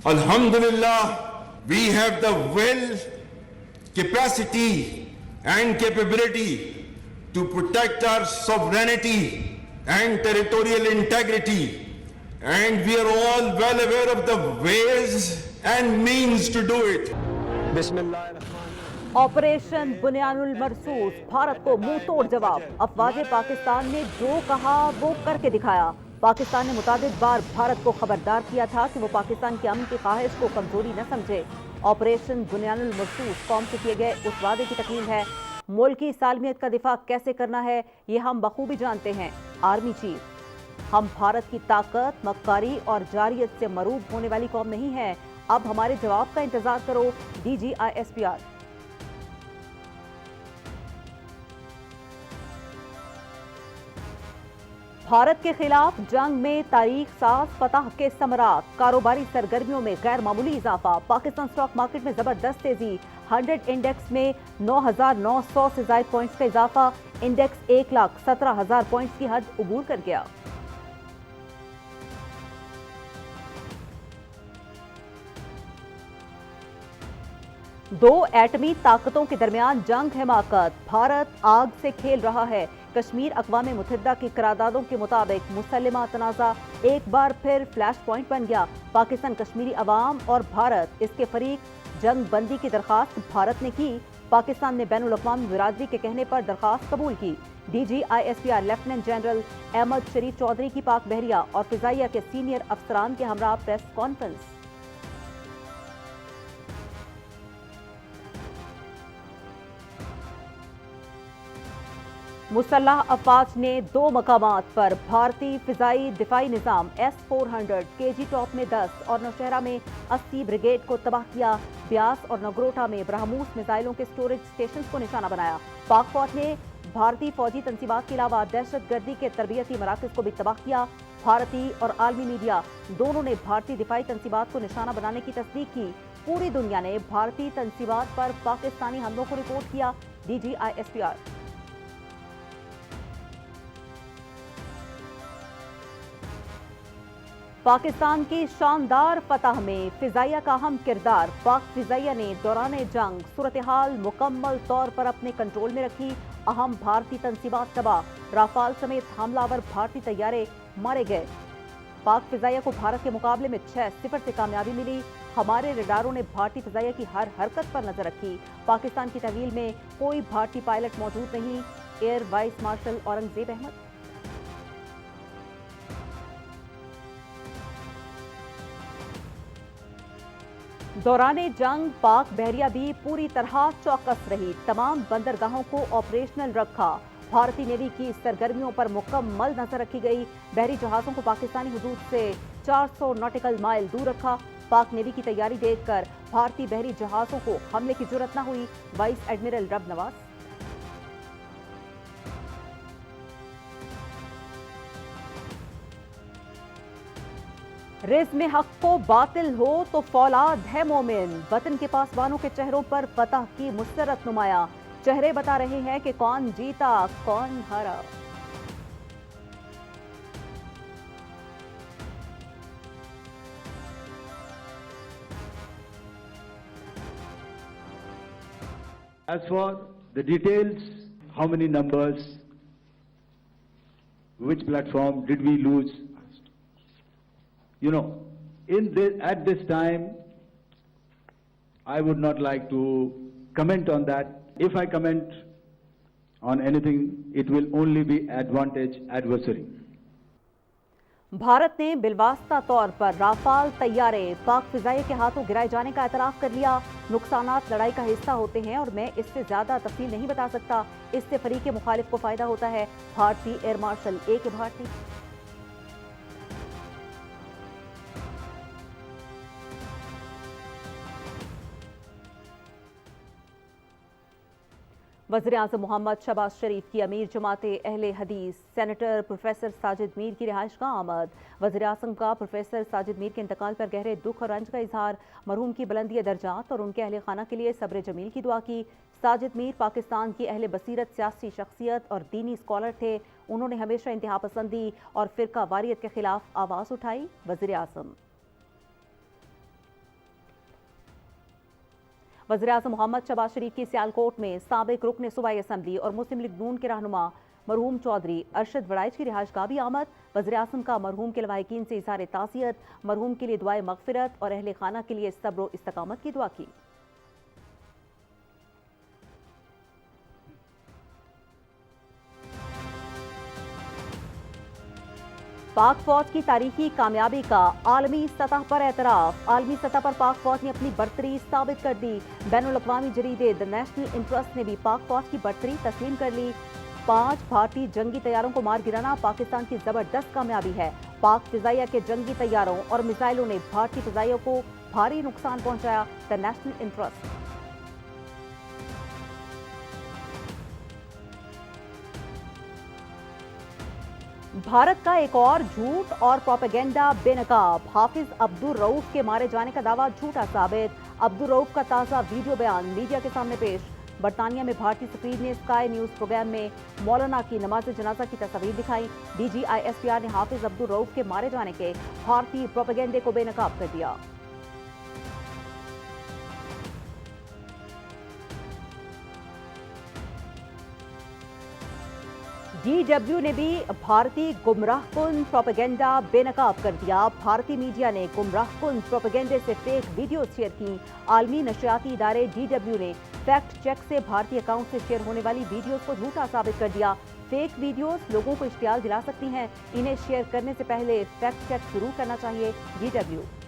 Alhamdulillah, we have the will, capacity and capability to protect our sovereignty and territorial integrity, and we are all well aware of the ways and means to do it. Operation Bunyanul Marsoos, Bharat को मुंह तोड़ जवाब। अफवाज पाकिस्तान ने जो कहा वो करके दिखाया। पाकिस्तान ने मुतादिद बार भारत को खबरदार किया था कि वो पाकिस्तान की अमन की ख्वाहिश को कमजोरी न समझे। ऑपरेशन बुनियानुल मरसूस कौम से किए गए उस वादे की तकमील है। मुल्क की सालमियत का दिफा कैसे करना है ये हम बखूबी जानते हैं। आर्मी चीफ, हम भारत की ताकत, मक्कारी और जारियत से मरूब होने वाली कौम नहीं है। अब हमारे जवाब का इंतजार करो। DGISPR। भारत के खिलाफ जंग में तारीख साज फतह के समरात, कारोबारी सरगर्मियों में गैर मामूली इजाफा। पाकिस्तान स्टॉक मार्केट में जबरदस्त तेजी, 100 इंडेक्स में 9,900 से ज्यादा पॉइंट्स का इजाफा। इंडेक्स 1,17,000 पॉइंट्स की हद उबूर कर गया। दो एटमी ताकतों के दरमियान जंग हिमाकत, भारत आग से खेल रहा है। कश्मीर अक़वाम मुत्तहिदा की करारदादों के मुताबिक मुसल्लिमा तनाज़ा एक बार फिर फ्लैश पॉइंट बन गया। पाकिस्तान, कश्मीरी अवाम और भारत इसके फरीक। जंग बंदी की दरख्वास्त भारत ने की। पाकिस्तान ने बैनुल अक़वामी बिरादरी के कहने पर दरख्वास्त कबूल की। DGISPR लेफ्टिनेंट जनरल अहमद शरीफ चौधरी की पाक बहरिया और फिजाइया के सीनियर अफसरान के हमरा प्रेस कॉन्फ्रेंस। मुसल्लह अफवाज ने 2 मकामात पर भारतीय फिजाई दिफाई निज़ाम S-400 KG टॉप में 10 और नौशहरा में 80 ब्रिगेड को तबाह किया। ब्यास और नगरोटा में ब्रह्मोस मिसाइलों के स्टोरेज स्टेशन को निशाना बनाया। पाक फौज ने भारतीय फौजी तंसीबात के अलावा दहशत गर्दी के तरबियती मराकज़ को भी तबाह किया। भारतीय और आलमी मीडिया दोनों ने भारतीय दिफाई तंसीबात को निशाना बनाने की तस्दीक की। पूरी दुनिया ने भारतीय तंसीबात पर पाकिस्तानी हमलों को रिपोर्ट किया। DGISPR। पाकिस्तान की शानदार फतह में फिजाइया का अहम किरदार। पाक फिजाइया ने दौरान जंग सूरत हाल मुकम्मल तौर पर अपने कंट्रोल में रखी। अहम भारतीय तंसीबात तबाह, राफाल समेत हमलावर भारतीय तैयारे मारे गए। पाक फिजाइया को भारत के मुकाबले में 6-0 से कामयाबी मिली। हमारे रडारों ने भारतीय फिजाइया की हर हरकत पर नजर रखी। पाकिस्तान की तहवील में कोई भारतीय पायलट मौजूद नहीं। Air vice marshal Aurangzeb Ahmed. दौराने जंग पाक बहरिया भी पूरी तरह चौकस रही। तमाम बंदरगाहों को ऑपरेशनल रखा। भारतीय नेवी की सरगर्मियों पर मुकम्मल नजर रखी गई। बहरी जहाजों को पाकिस्तानी हुदूद से 400 नॉटिकल माइल दूर रखा। पाक नेवी की तैयारी देखकर भारतीय बहरी जहाजों को हमले की जुर्रत न हुई। वाइस एडमिरल रब नवाज। रिज़्म हक को बातिल हो तो फौलाद है मोमिन। वतन के पासबानों के चेहरों पर फतह की मुसरत नुमाया। चेहरे बता रहे हैं कि कौन जीता कौन हारा। As for the details, how many numbers, which platform did we lose? You know, at this time, I would not like to comment on that. If I comment on anything, it will only be adversary. Bharat ने बिलवास्ता तौर पर Rafale तैयारे पाक फिजाइया के हाथों गिराए जाने का एतराफ कर लिया। नुकसानात लड़ाई का हिस्सा होते हैं और मैं इससे ज्यादा तफसील नहीं बता सकता। इससे फरीक मुखालिफ को फायदा होता है। भारतीय एयर मार्शल A.K. भारती। वज़ीर-ए-आज़म मोहम्मद शहबाज शरीफ की अमीर जमाते अहले हदीस सेनेटर प्रोफेसर साजिद मीर की रिहाइश का आमद। वज़ीर-ए-आज़म का प्रोफेसर साजिद मीर के इंतकाल पर गहरे दुख और रंज का इजहार। मरहूम की बुलंदी दर्जात और उनके अहले खाना के लिए सब्र जमील की दुआ की। साजिद मीर पाकिस्तान की अहले बसीरत सियासी शख्सियत और दीनी स्कॉलर थे। उन्होंने हमेशा इंतहा पसंदी और फिरका वारियत के खिलाफ आवाज़ उठाई। वज़ीर-ए-आज़म वज़ीर-ए-आज़म मोहम्मद शहबाज शरीफ की सियालकोट में साबिक रुकन सूबाई असम्बली और मुस्लिम लीग नून के रहनुमा मरहूम चौधरी अरशद वड़ाइच की रिहाइशगाह भी आमद। वज़ीर-ए-आज़म का मरहूम के लवाहिकीन से इज़हार ताज़ियत, मरहूम के लिए दुआए मग़फ़िरत और अहले खाना के लिए सब्र व इस्तकामत की दुआ की। पाक फौज की तारीखी कामयाबी का आलमी सतह पर एतराफ़। आलमी सतह पर पाक फौज ने अपनी बर्तरी साबित कर दी। बैनुल-अक़वामी जरीदे द नेशनल इंटरेस्ट ने भी पाक फौज की बर्तरी तस्लीम कर ली। 5 भारतीय जंगी तैयारों को मार गिराना पाकिस्तान की जबरदस्त कामयाबी है। पाक फिजाइया के जंगी तैयारों और मिसाइलों ने भारतीय फिजाइयों को भारी नुकसान पहुंचाया। The national interest. भारत का एक और झूठ और प्रोपेगेंडा बेनकाब। हाफिज अब्दुल रऊफ के मारे जाने का दावा झूठा साबित। अब्दुल रऊफ का ताज़ा वीडियो बयान मीडिया के सामने पेश। बरतानिया में भारतीय सफीर ने स्काई न्यूज़ प्रोग्राम में मौलाना की नमाज जनाजा की तस्वीर दिखाई। DGISPR ने हाफिज अब्दुल रऊफ के मारे जाने के भारतीय प्रोपेगेंडे को बेनकाब कर दिया। DW ने भी भारतीय गुमराहकुन प्रोपेगेंडा बेनकाब कर दिया। भारतीय मीडिया ने गुमराहकुन प्रोपेगेंडे से फेक वीडियो शेयर की। आलमी नशरियाती इदारे DW ने फैक्ट चेक से भारतीय अकाउंट से शेयर होने वाली वीडियोस को झूठा साबित कर दिया। फेक वीडियोस लोगों को इश्तियाल दिला सकती हैं, इन्हें शेयर करने से पहले फैक्ट चेक जरूर करना चाहिए। DW।